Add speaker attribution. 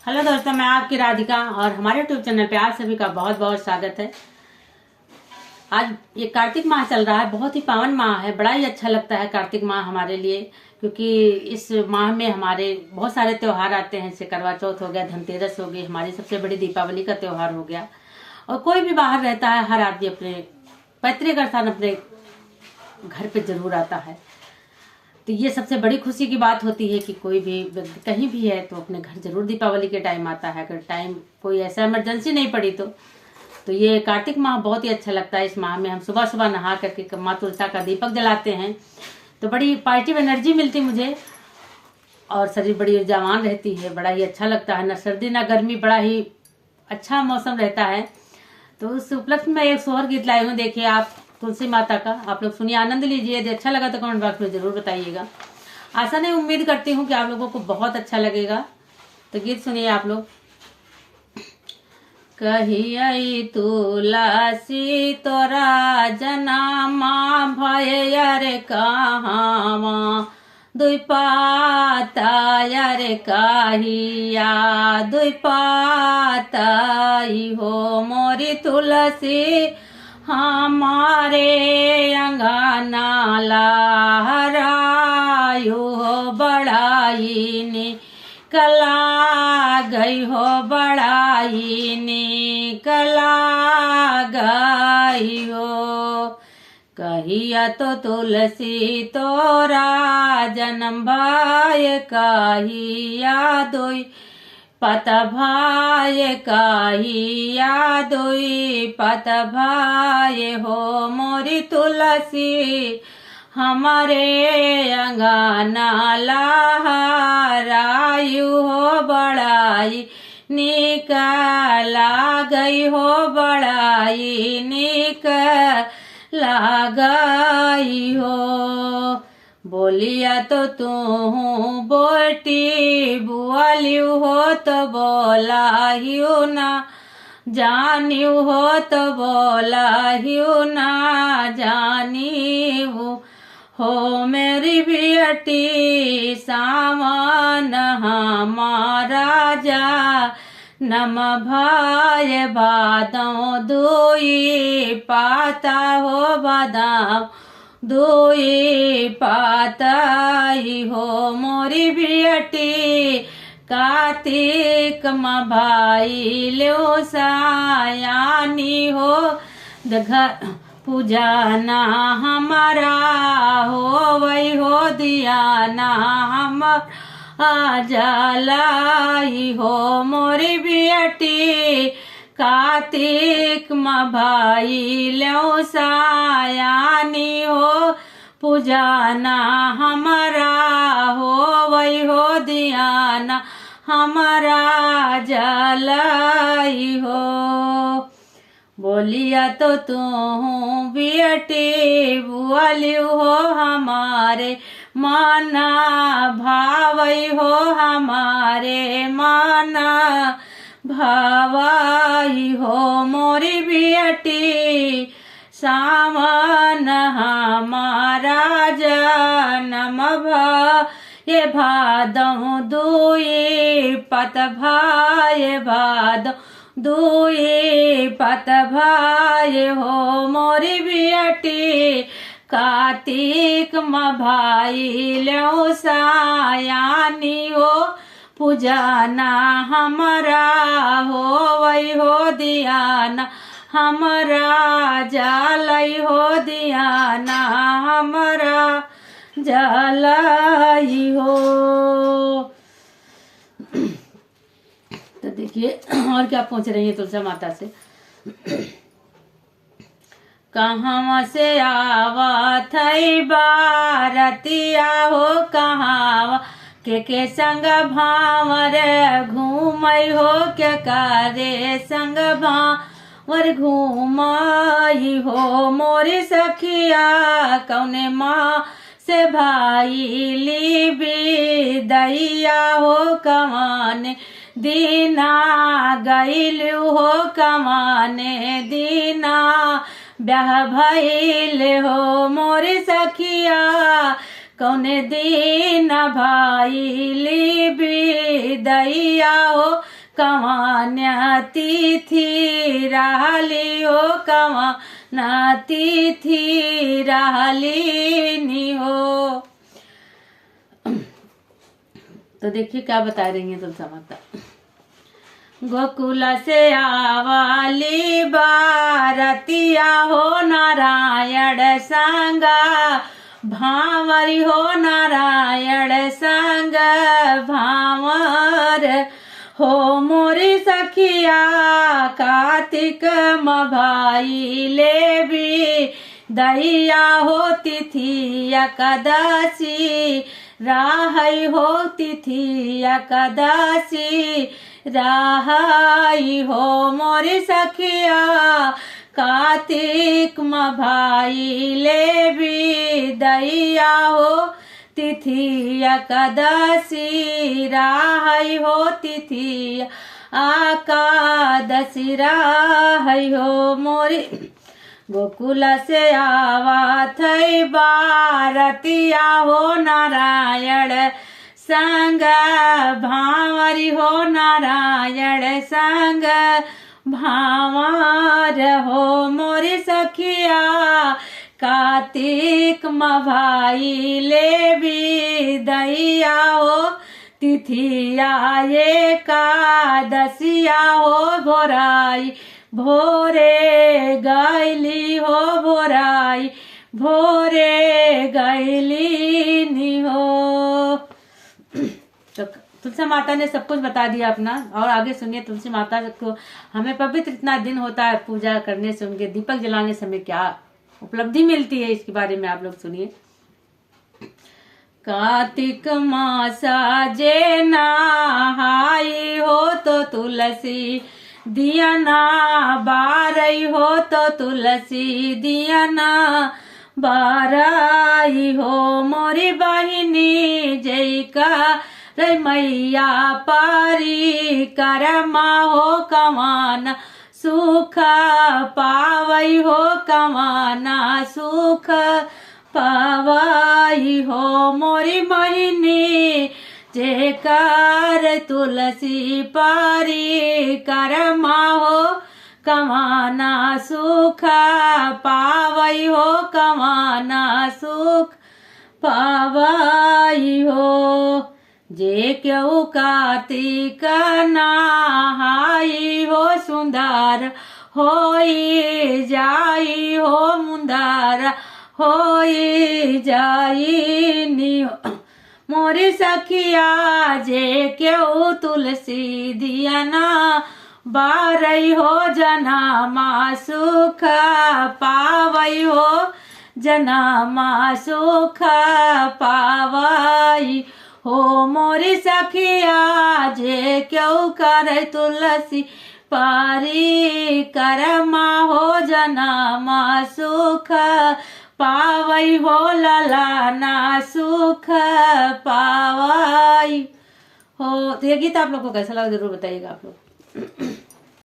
Speaker 1: Hello दोस्तों, मैं आपकी राधिका और हमारे यूट्यूब चैनल पे आप सभी का बहुत बहुत स्वागत है। आज ये कार्तिक माह चल रहा है, बहुत ही पावन माह है। बड़ा ही अच्छा लगता है कार्तिक माह हमारे लिए, क्योंकि इस माह में हमारे बहुत सारे त्योहार आते हैं। जैसे करवा चौथ हो गया, धनतेरस हो गई, हमारी सबसे बड़ी दीपावली का त्योहार हो गया। और कोई भी बाहर रहता है, हर आदमी अपने पैतृक स्थान अपने घर पे जरूर आता है। तो ये सबसे बड़ी खुशी की बात होती है कि कोई भी व्यक्ति कहीं भी है तो अपने घर जरूर दीपावली के टाइम आता है। अगर टाइम कोई ऐसा इमरजेंसी नहीं पड़ी तो ये कार्तिक माह बहुत ही अच्छा लगता है। इस माह में हम सुबह सुबह नहा करके माँ तुलसा का दीपक जलाते हैं, तो बड़ी पॉजिटिव एनर्जी मिलती मुझे और शरीर बड़ी ऊर्जावान रहती है। बड़ा ही अच्छा लगता है, ना सर्दी ना गर्मी, बड़ा ही अच्छा मौसम रहता है। तो उस उपलक्ष्य में एक सोहर गीत लाई हूँ, देखिए आप, तुलसी माता का। आप लोग सुनिए, आनंद लीजिए। यदि अच्छा लगा तो कमेंट बॉक्स में जरूर बताइएगा। आशा नहीं, उम्मीद करती हूँ कि आप लोगों को बहुत अच्छा लगेगा। तो गीत सुनिए आप लोग। कहिए तुलसी तोरा जनामा भय रे कहावा, दुई पाता रे कहिया दुई पाता हो मोरी तुलसी हमारे अंगना लहरायु हो बड़ाई निकला गई हो, बड़ाई निकला गई हो। कहिया तो तुलसी तोरा जन्म भाय, कहिया दोई पत भाय, कहिया दोई पत भाय हो मोरी तुलसी हमारे अंगना लहरायु हो, बड़ाई निकला गई हो, बड़ाई निकला गई हो। बोलिया तो तू बोटी बुआलियू हो तो बोलाहियो ना जानियू हो, तो बोलाहियो ना जानियू हो मेरी बेटी सावन हमारा जा नम भाय बादों दुई पाता हो, बादाम दुई पाता हो मोरी बेटी कार्तिक माँ भाई लो सायानी हो। घर पूजाना हमारा हो वही हो, दिया ना हम जलाई हो मोरी बेटी कार्तिक माँ भाई लो सायानी हो। पूजाना हमारा हो वही हो, दिया ना हमारा जलाई हो। बोलिया तो तू बेटी बुआलियू हो हमारे माना भावई हो, हमारे माना भावई हो मोरी बेटी सावन हमारा जन्म भाय भादों दुई पत भाय, भादों दुई पत भाय हो मोरी बेटी कार्तिक माँ भाई लो सायानी हो। पूजाना हमारा हो वही हो, दियाना हमारा जलाई हो, दियाना हमारा जलाई हो। तो देखिए और क्या पूछ रही है तुलसी माता से। कहाँ से आवा थई बारतिया हो, कहाँ के संग भावर घूमई हो, क्या करे संग भावर घूमई हो मोरी सखिया कौने माँ से भाई ली दैया हो, कमाने दीना गईलू हो, कमाने दीना ब्याह भइल हो मोरी सखिया कौने दिन भाई ली बिदैया हो कवान्या तिथि रहली हो कवाना तिथि रहली हो। तो देखिए क्या बता रही है तुलसी माता। गोकुल से आवाली बारतिया हो नारायण संगा भांवरी हो नारायण संग भांवर हो मोरी सखिया कार्तिक भाई ले भी दैया हो तिथि एकादशी राहई हो तिथि एकादशी राहई हो मोरी सखिया कार्तिक भाई ले भी दैया हो तिथि एकादशी राहई हो तिथि एकादशी राहई हो मोरी। गोकुल से आवा थई बारतिया हो नारायण संग भांवरी हो नारायण संग भांवर हो मोरी सखिया कार्तिक भाई ले भी दैया हो तिथिया एकादशिया हो भोराई भोरे गैली हो भोराई भोरे गैली हो। तो तुलसी माता ने सब कुछ बता दिया अपना। और आगे सुनिए तुलसी माता को हमें पवित्र इतना दिन होता है पूजा करने से, उनके दीपक जलाने से हमें क्या उपलब्धि मिलती है, इसके बारे में आप लोग सुनिए। कार्तिक मासा जे नहाई हो तो तुलसी दिया ना बारई हो तो तुलसी दिया ना बारई हो मोरी बहिनी जय का रे मैया पारी करमा हो कमाना सुख पावई हो कमाना सुख पावई हो मोरी बहिनी जेकर तुलसी पारी करमा हो कमाना सुख पावई हो कमाना सुख पावई हो। जे क्यों कार्तिक नहाई हो सुंदर होई जाई हो मुंदर होई जाई नियो मोरी सखिया जे क्यों तुलसी दिया ना बारई हो जनमा सुख पावई हो जनमा सुख पावई हो मोरी सखिया जे क्यों करे तुलसी पारी करमा हो जनमा सुख पावई हो ललाना सुख पावई हो। तो ये गीत आप लोग को कैसा लगा जरूर बताइएगा आप लोग।